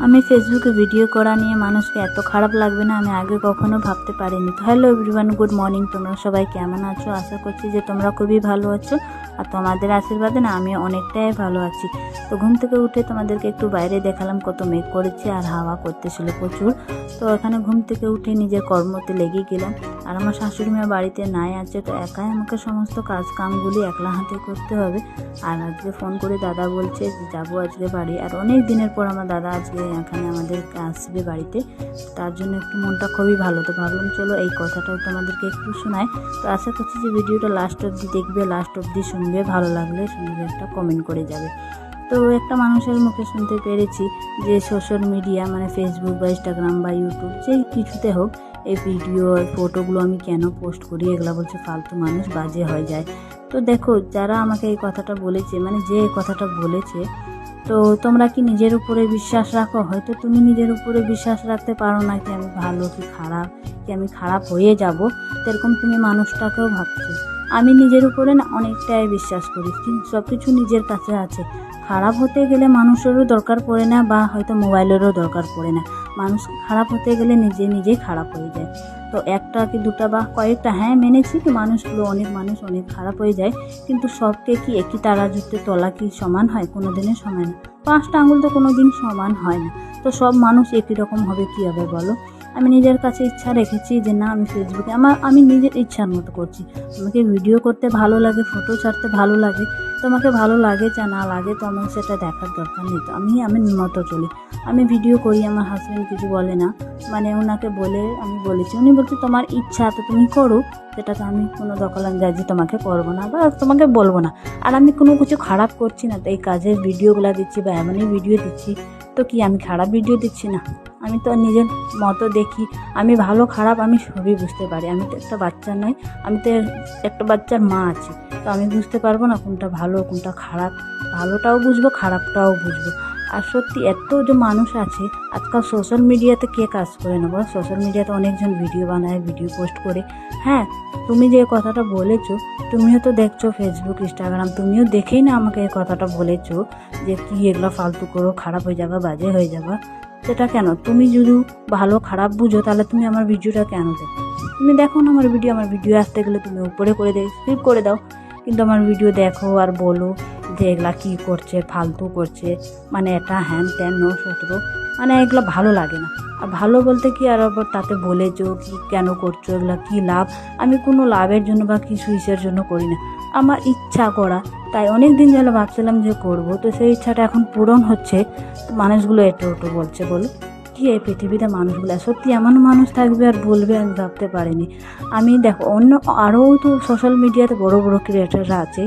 আমি ফেসবুকে ভিডিও করা নিয়ে মানুষকে এত খারাপ লাগবে না আমি আগে কখনো ভাবতে পারিনি। তো হ্যালো এভরিওয়ান, গুড মর্নিং। তোমরা সবাই কেমন আছো? আশা করছি যে তোমরা খুবই ভালো আছো, আর তোমাদের আশীর্বাদে না আমি অনেকটাই ভালো আছি। তো ঘুম থেকে উঠে তোমাদেরকে একটু বাইরে দেখালাম, কত মেঘ করেছে আর হাওয়া করতেছিল প্রচুর। তো এখানে ঘুম থেকে উঠে নিজের কর্মতে লেগে গেলাম। আর আমার শাশুড়ি মা বাড়িতে নাই আছে, তো একাই আমাকে সমস্ত কাজ কামগুলি একলা হাতে করতে হবে। আর আজকে ফোন করে দাদা বলছে যে যাবো আজকে বাড়ি, আর অনেক দিনের পর আমার দাদা আজকে এখানে আমাদেরকে আসবে বাড়িতে। তার জন্য একটু মনটা খুবই ভালো। তো ভাবলাম চলো এই কথাটাও তোমাদেরকে একটু শোনাই। তো আশা করছি যে ভিডিওটা লাস্ট অবধি দেখবে, লাস্ট অবধি শুনবে, ভালো লাগলে শুনবে, একটা কমেন্ট করে যাবে। তো একটা মানুষের মুখে শুনতে পেরেছি যে সোশ্যাল মিডিয়া মানে ফেসবুক বা ইনস্টাগ্রাম বা ইউটিউব যেই কিছুতে হোক, এই ভিডিও আর ফটোগুলো আমি কেন পোস্ট করি, এগুলো বলছে ফালতু মানুষ, বাজে হয়ে যায়। তো দেখো, যারা আমাকে এই কথাটা বলেছে, মানে যে এই কথাটা বলেছে, তো তোমরা কি নিজের উপরে বিশ্বাস রাখো? হয়তো তুমি নিজের উপরে বিশ্বাস রাখতে পারো না কি আমি ভালো কি খারাপ, কি আমি খারাপ হয়ে যাব, এরকম তুমি মানুষটাকেও ভাবছো। আমি নিজের উপরে না অনেকটাই বিশ্বাস করি, কিন্তু সব কিছু নিজের কাছে আছে। খারাপ হতে গেলে মানুষেরও দরকার পড়ে না, বা হয়তো মোবাইলেরও দরকার পড়ে না। মানুষ খারাপ হতে গেলে নিজে নিজেই খারাপ হয়ে যায়। তো একটা কি দুটা বা কয়েকটা, হ্যাঁ মেনেছি কি মানুষগুলো, অনেক মানুষ অনেক খারাপ হয়ে যায়, কিন্তু সবকে কি একই তারা জুতে তলা কি সমান হয়? কোনো দিনের সমান না। 5টা আঙুল তো কোনো দিন সমান হয় না। তো সব মানুষ একই রকম হবে কী হবে বলো? আমি নিজের কাছে ইচ্ছা রেখেছি যে না, আমি ফেসবুকে আমি নিজের ইচ্ছার মতো করছি। আমাকে ভিডিও করতে ভালো লাগে, ফটো ছাড়তে ভালো লাগে। তোমাকে ভালো লাগে যা না লাগে তো আমার সেটা দেখার দরকার নেই। তো আমি মতো চলি, আমি ভিডিও করি, আমার হাজব্যান্ড কিছু বলে না। মানে ওনাকে বলে আমি বলেছি, উনি বলছে তোমার ইচ্ছা তো তুমি করো, সেটাতে আমি কোনো দখলন্দাজি তোমাকে করবো না বা তোমাকে বলবো না। আর আমি কোনো কিছু খারাপ করছি না, তো এই কাজের ভিডিওগুলো দিচ্ছি বা এমনই ভিডিও দিচ্ছি, তো কি আমি খারাপ ভিডিও দিচ্ছি না? আমি তো নিজের মতো দেখি, আমি ভালো খারাপ আমি সবই বুঝতে পারি। আমি তো একটা বাচ্চা নই, আমি তো একটা বাচ্চার মা আছি। তো আমি বুঝতে পারবো না কোনটা ভালো কোনটা খারাপ? ভালোটাও বুঝবো, খারাপটাও বুঝবো। আর সত্যি এত যে মানুষ আছে আজকাল সোশ্যাল মিডিয়াতে, কে কাজ করে না বলো? সোশ্যাল মিডিয়াতে অনেকজন ভিডিও বানায়, ভিডিও পোস্ট করে। হ্যাঁ, তুমি যে কথাটা বলেছো, তুমিও তো দেখছো ফেসবুক ইনস্টাগ্রাম, তুমিও দেখেই না আমাকে এই কথাটা বলেছো যে কি এগুলো ফালতু করো, খারাপ হয়ে যাবা, বাজে হয়ে যাবা। সেটা কেন? তুমি যদি ভালো খারাপ বুঝো তাহলে তুমি আমার ভিডিওটা কেন দেখো? তুমি দেখো না আমার ভিডিও আসতে গেলে তুমি উপরে করে দেয়, স্কিপ করে দাও। কিন্তু আমার ভিডিও দেখো আর বলো যে এগুলা কী করছে, ফালতু করছে, মানে এটা হ্যান ত্যান নো শত্রু, মানে এগুলো ভালো লাগে না। আর ভালো বলতে কি, আর আবার তাতে বলেছো কি কেন করছো, এগুলো কী লাভ? আমি কোনো লাভের জন্য বা কিছু ইসের জন্য করি না, আমার ইচ্ছা করা। তাই অনেক দিন যেন ভাবছিলাম যে করব, তো সেই ইচ্ছাটা এখন পূরণ হচ্ছে। তো মানুষগুলো এটো ওটো বলছে বলো, কি এই পৃথিবীতে মানুষগুলো সত্যি এমন মানুষ থাকবে আর বলবে, আমি ভাবতে পারিনি। আমি দেখো অন্য আরও তো সোশ্যাল মিডিয়াতে বড় বড় ক্রিয়েটাররা আছে,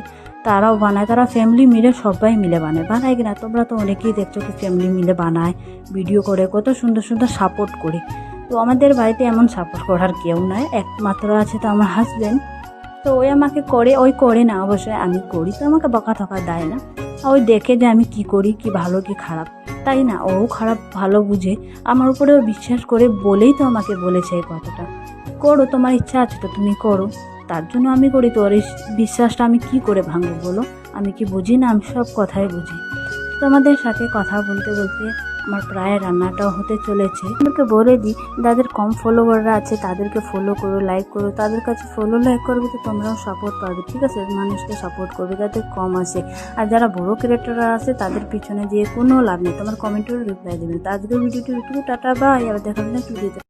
তারাও বানায়, তারা ফ্যামিলি মিলে সবাই মিলে বানায় কিনা? তোমরা তো অনেকেই দেখছো কি ফ্যামিলি মিলে বানায়, ভিডিও করে, কত সুন্দর সুন্দর সাপোর্ট করে। তো আমাদের বাড়িতে এমন সাপোর্ট করার কেউ নাই, একমাত্র আছে তো আমার হাজব্যান্ড। তো ওই আমাকে করে, ওই করে না অবশ্যই, আমি করি তো আমাকে বকা থকা দেয় না। ওই দেখে যে আমি কি করি, কি ভালো কি খারাপ, তাই না? ও খারাপ ভালো বুঝে আমার উপরেও বিশ্বাস করে বলেই তো আমাকে বলেছে এই কথাটা, করো তোমার ইচ্ছা আছে তো তুমি করো। তার জন্য আমি করি। তো ওর এই বিশ্বাসটা আমি কি করে ভাঙবো বলো? আমি কি বুঝি না? আমি সব কথাই বুঝি। তোমাদের সাথে কথা বলতে বলতে আমার প্রায় রান্নাটাও হতে চলেছে। আমাকে বলে দিই, যাদের কম ফলোয়াররা আছে তাদেরকে ফলো করো, লাইক করো, তাদের কাছে ফলো লাইক করবে তো তোমরাও সাপোর্ট পাবে, ঠিক আছে? মানুষকে সাপোর্ট করবে যাদের কম আছে। আর যারা বড়ো ক্রিয়েটাররা আছে তাদের পিছনে দিয়ে কোনো লাভ নেই, তোমার কমেন্টেরও রিপ্লাই দেবে। তো আজকের ভিডিওটি টাটা, বাই, আবার দেখা হবে না ভিডিওতে।